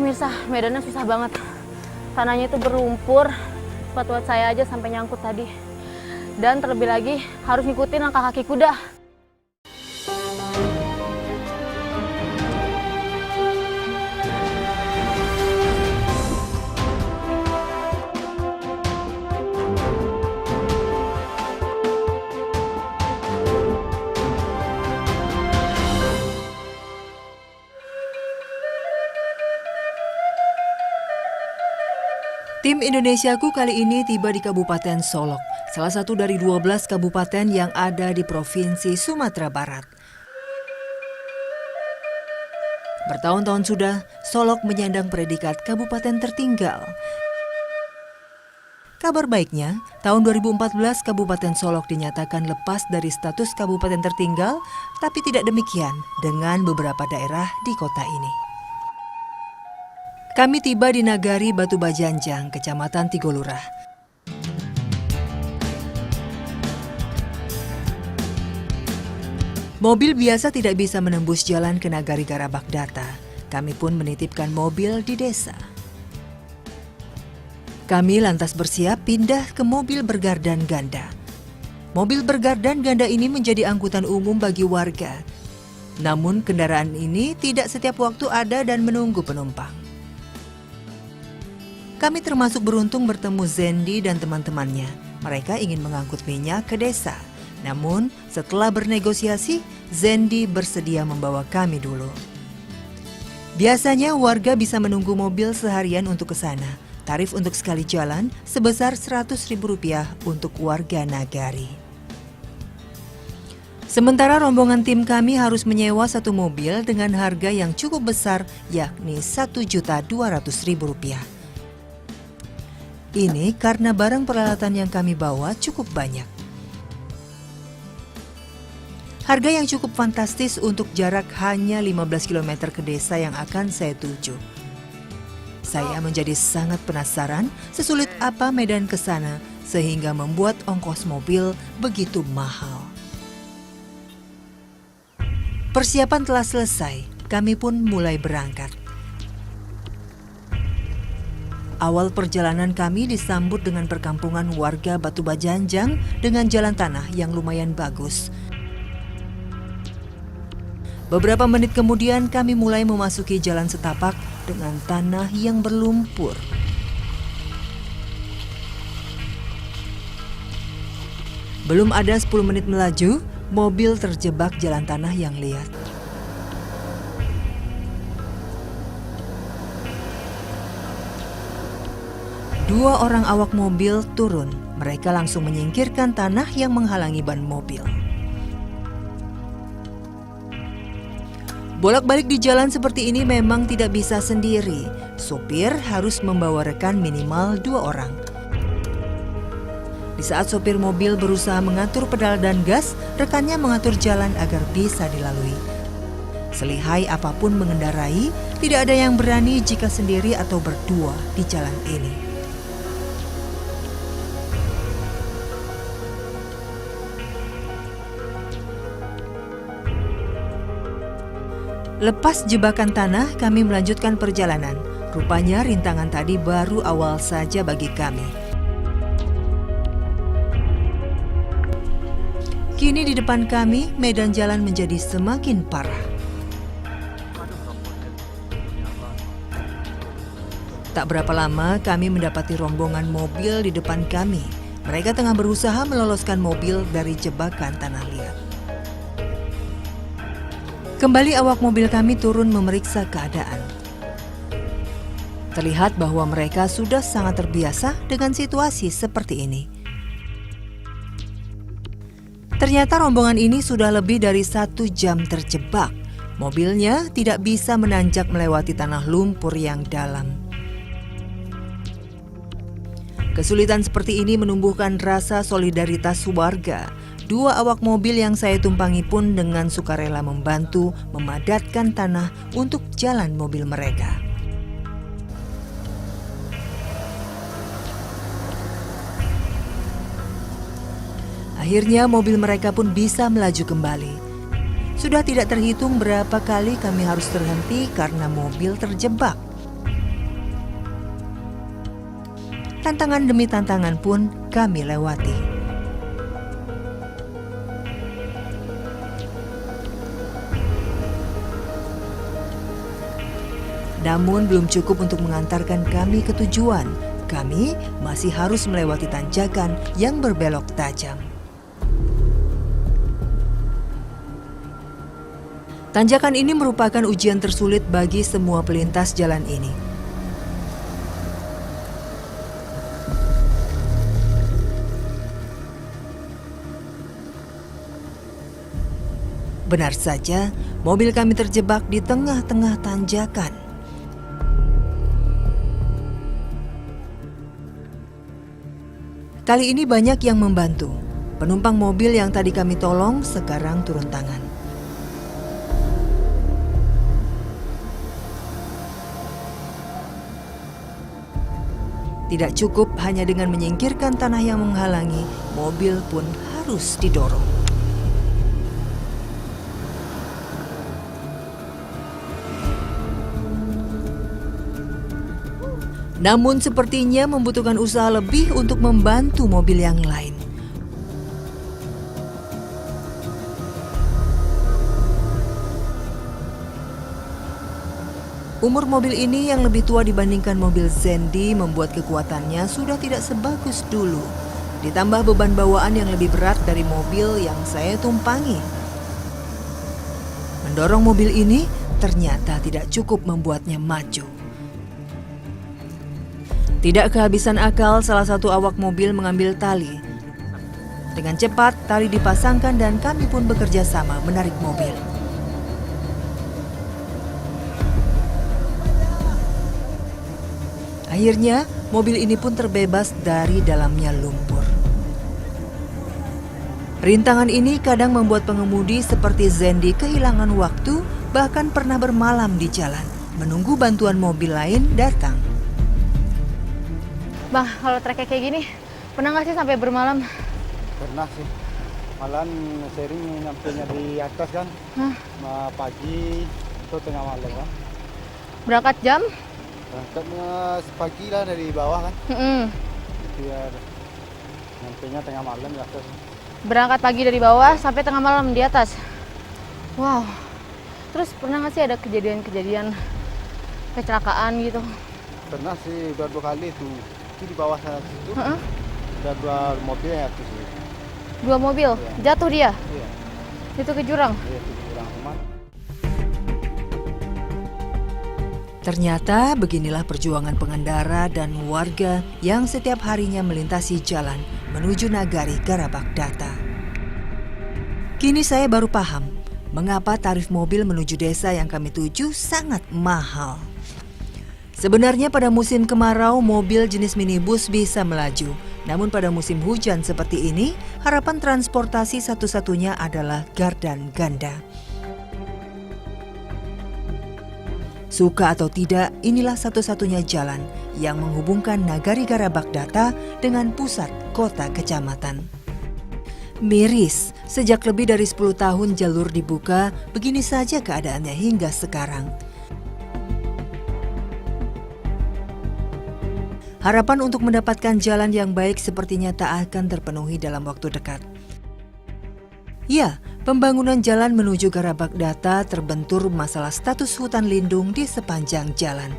Pemirsa, medannya susah banget. Tanahnya itu berlumpur, sepatu saya aja sampai nyangkut tadi. Dan terlebih lagi harus ngikutin langkah kaki kuda. Tim Indonesiaku kali ini tiba di Kabupaten Solok, salah satu dari 12 kabupaten yang ada di Provinsi Sumatera Barat. Bertahun-tahun sudah, Solok menyandang predikat kabupaten tertinggal. Kabar baiknya, tahun 2014 Kabupaten Solok dinyatakan lepas dari status kabupaten tertinggal, tapi tidak demikian dengan beberapa daerah di kota ini. Kami tiba di Nagari Batu Bajanjang, Kecamatan Tigolurah. Mobil biasa tidak bisa menembus jalan ke Nagari Garabagdata. Kami pun menitipkan mobil di desa. Kami lantas bersiap pindah ke mobil bergardan ganda. Mobil bergardan ganda ini menjadi angkutan umum bagi warga. Namun kendaraan ini tidak setiap waktu ada dan menunggu penumpang. Kami termasuk beruntung bertemu Zendi dan teman-temannya. Mereka ingin mengangkut minyak ke desa. Namun setelah bernegosiasi, Zendi bersedia membawa kami dulu. Biasanya warga bisa menunggu mobil seharian untuk ke sana. Tarif untuk sekali jalan sebesar Rp100.000 untuk warga Nagari. Sementara rombongan tim kami harus menyewa satu mobil dengan harga yang cukup besar, yakni Rp1.200.000. Ini karena barang peralatan yang kami bawa cukup banyak. Harga yang cukup fantastis untuk jarak hanya 15 km ke desa yang akan saya tuju. Saya menjadi sangat penasaran sesulit apa medan ke sana sehingga membuat ongkos mobil begitu mahal. Persiapan telah selesai, kami pun mulai berangkat. Awal perjalanan kami disambut dengan perkampungan warga Batu Bajanjang dengan jalan tanah yang lumayan bagus. Beberapa menit kemudian kami mulai memasuki jalan setapak dengan tanah yang berlumpur. Belum ada 10 menit melaju, mobil terjebak jalan tanah yang liat. Dua orang awak mobil turun. Mereka langsung menyingkirkan tanah yang menghalangi ban mobil. Bolak-balik di jalan seperti ini memang tidak bisa sendiri. Sopir harus membawa rekan minimal 2 orang. Di saat sopir mobil berusaha mengatur pedal dan gas, rekannya mengatur jalan agar bisa dilalui. Selihai apapun mengendarai, tidak ada yang berani jika sendiri atau berdua di jalan ini. Lepas jebakan tanah, kami melanjutkan perjalanan. Rupanya rintangan tadi baru awal saja bagi kami. Kini di depan kami, medan jalan menjadi semakin parah. Tak berapa lama kami mendapati rombongan mobil di depan kami. Mereka tengah berusaha meloloskan mobil dari jebakan tanah liat. Kembali awak mobil kami turun memeriksa keadaan. Terlihat bahwa mereka sudah sangat terbiasa dengan situasi seperti ini. Ternyata rombongan ini sudah lebih dari 1 jam terjebak. Mobilnya tidak bisa menanjak melewati tanah lumpur yang dalam. Kesulitan seperti ini menumbuhkan rasa solidaritas warga. 2 awak mobil yang saya tumpangi pun dengan sukarela membantu memadatkan tanah untuk jalan mobil mereka. Akhirnya mobil mereka pun bisa melaju kembali. Sudah tidak terhitung berapa kali kami harus terhenti karena mobil terjebak. tantangan demi tantangan pun kami lewati. Namun belum cukup untuk mengantarkan kami ke tujuan. Kami masih harus melewati tanjakan yang berbelok tajam. Tanjakan ini merupakan ujian tersulit bagi semua pelintas jalan ini. Benar saja, mobil kami terjebak di tengah-tengah tanjakan. Kali ini banyak yang membantu. Penumpang mobil yang tadi kami tolong sekarang turun tangan. Tidak cukup hanya dengan menyingkirkan tanah yang menghalangi, mobil pun harus didorong. Namun sepertinya membutuhkan usaha lebih untuk membantu mobil yang lain. Umur mobil ini yang lebih tua dibandingkan mobil Zendi membuat kekuatannya sudah tidak sebagus dulu. Ditambah beban bawaan yang lebih berat dari mobil yang saya tumpangi. Mendorong mobil ini ternyata tidak cukup membuatnya maju. Tidak kehabisan akal, salah satu awak mobil mengambil tali. Dengan cepat, tali dipasangkan dan kami pun bekerja sama menarik mobil. Akhirnya, mobil ini pun terbebas dari dalamnya lumpur. Rintangan ini kadang membuat pengemudi seperti Zendi kehilangan waktu, bahkan pernah bermalam di jalan, menunggu bantuan mobil lain datang. Bang, kalau treknya kayak gini, pernah nggak sih sampai bermalam? Pernah sih. Malahan sering nyampenya di atas kan. Pagi atau tengah malam kan. Berangkat jam? Berangkatnya pagi lah dari bawah kan. Biar nyampenya tengah malam di atas. Berangkat pagi dari bawah sampai tengah malam di atas. Wow. Terus pernah nggak sih ada kejadian-kejadian kecelakaan gitu? Pernah sih dua kali itu di bawah sana situ. Ada dua mobil yang jatuh sih. Dua mobil? Iya. Jatuh dia? Iya. Itu ke jurang? Iya, itu ke jurang rumah. Ternyata beginilah perjuangan pengendara dan warga yang setiap harinya melintasi jalan menuju Nagari Garabagdata. Kini saya baru paham mengapa tarif mobil menuju desa yang kami tuju sangat mahal. Sebenarnya pada musim kemarau mobil jenis minibus bisa melaju, namun pada musim hujan seperti ini harapan transportasi satu-satunya adalah gardan ganda. Suka atau tidak, inilah satu-satunya jalan yang menghubungkan Nagari Garabagdata dengan pusat kota kecamatan. Miris, sejak lebih dari 10 tahun jalur dibuka, begini saja keadaannya hingga sekarang. Harapan untuk mendapatkan jalan yang baik sepertinya tak akan terpenuhi dalam waktu dekat. Ya, pembangunan jalan menuju Garabagdata terbentur masalah status hutan lindung di sepanjang jalan.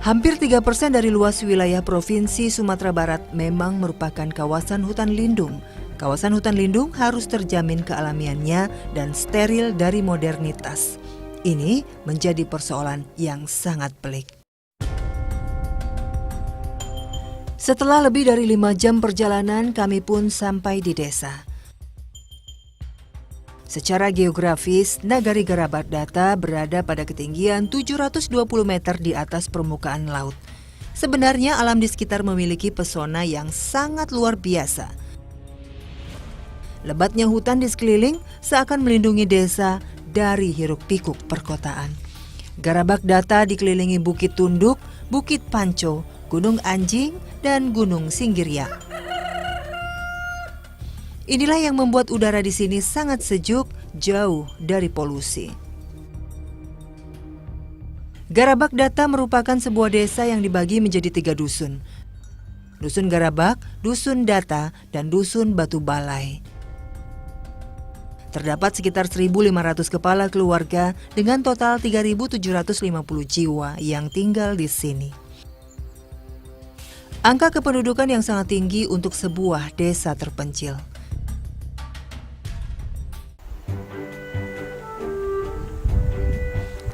Hampir 3% dari luas wilayah Provinsi Sumatera Barat memang merupakan kawasan hutan lindung. Kawasan hutan lindung harus terjamin kealamiannya dan steril dari modernitas. Ini menjadi persoalan yang sangat pelik. Setelah lebih dari 5 jam perjalanan, kami pun sampai di desa. Secara geografis, Nagari Garabagdata berada pada ketinggian 720 meter di atas permukaan laut. Sebenarnya alam di sekitar memiliki pesona yang sangat luar biasa. Lebatnya hutan di sekeliling seakan melindungi desa dari hiruk-pikuk perkotaan. Garabagdata dikelilingi Bukit Tunduk, Bukit Panco, Gunung Anjing, dan Gunung Singgirya. Inilah yang membuat udara di sini sangat sejuk, jauh dari polusi. Garabak Data merupakan sebuah desa yang dibagi menjadi 3 dusun. Dusun Garabak, Dusun Data, dan Dusun Batu Balai. Terdapat sekitar 1.500 kepala keluarga dengan total 3.750 jiwa yang tinggal di sini. Angka kependudukan yang sangat tinggi untuk sebuah desa terpencil.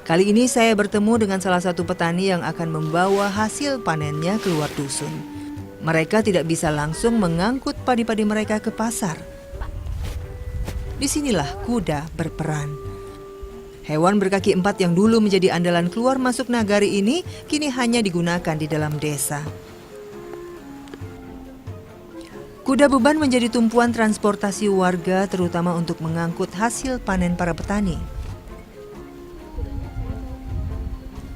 Kali ini saya bertemu dengan salah satu petani yang akan membawa hasil panennya keluar dusun. Mereka tidak bisa langsung mengangkut padi-padi mereka ke pasar. Disinilah kuda berperan. Hewan berkaki 4 yang dulu menjadi andalan keluar masuk nagari ini kini hanya digunakan di dalam desa. Kuda beban menjadi tumpuan transportasi warga terutama untuk mengangkut hasil panen para petani.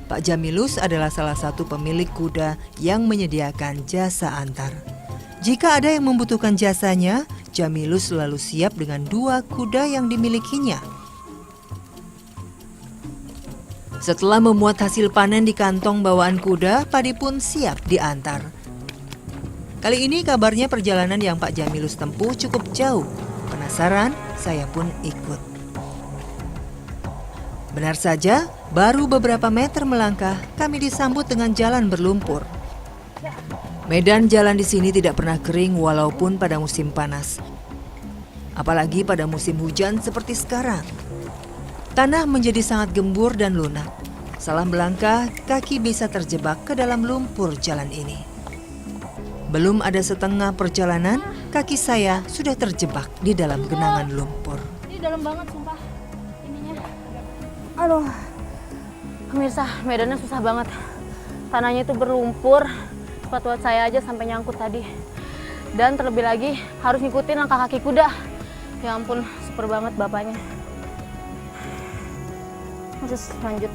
Pak Jamilus adalah salah satu pemilik kuda yang menyediakan jasa antar. Jika ada yang membutuhkan jasanya, Jamilus selalu siap dengan 2 kuda yang dimilikinya. Setelah memuat hasil panen di kantong bawaan kuda, padi pun siap diantar. Kali ini kabarnya perjalanan yang Pak Jamilus tempuh cukup jauh. Penasaran, saya pun ikut. Benar saja, baru beberapa meter melangkah, kami disambut dengan jalan berlumpur. Medan jalan di sini tidak pernah kering walaupun pada musim panas. Apalagi pada musim hujan seperti sekarang. Tanah menjadi sangat gembur dan lunak. Salah melangkah, kaki bisa terjebak ke dalam lumpur jalan ini. Belum ada setengah perjalanan, kaki saya sudah terjebak di dalam genangan lumpur. Ini dalam banget sumpah ininya. Aduh, pemirsa, medannya susah banget. Tanahnya itu berlumpur, sepatu saya aja sampai nyangkut tadi. Dan terlebih lagi harus ngikutin langkah kaki kuda. Ya ampun, super banget bapaknya. Terus lanjut.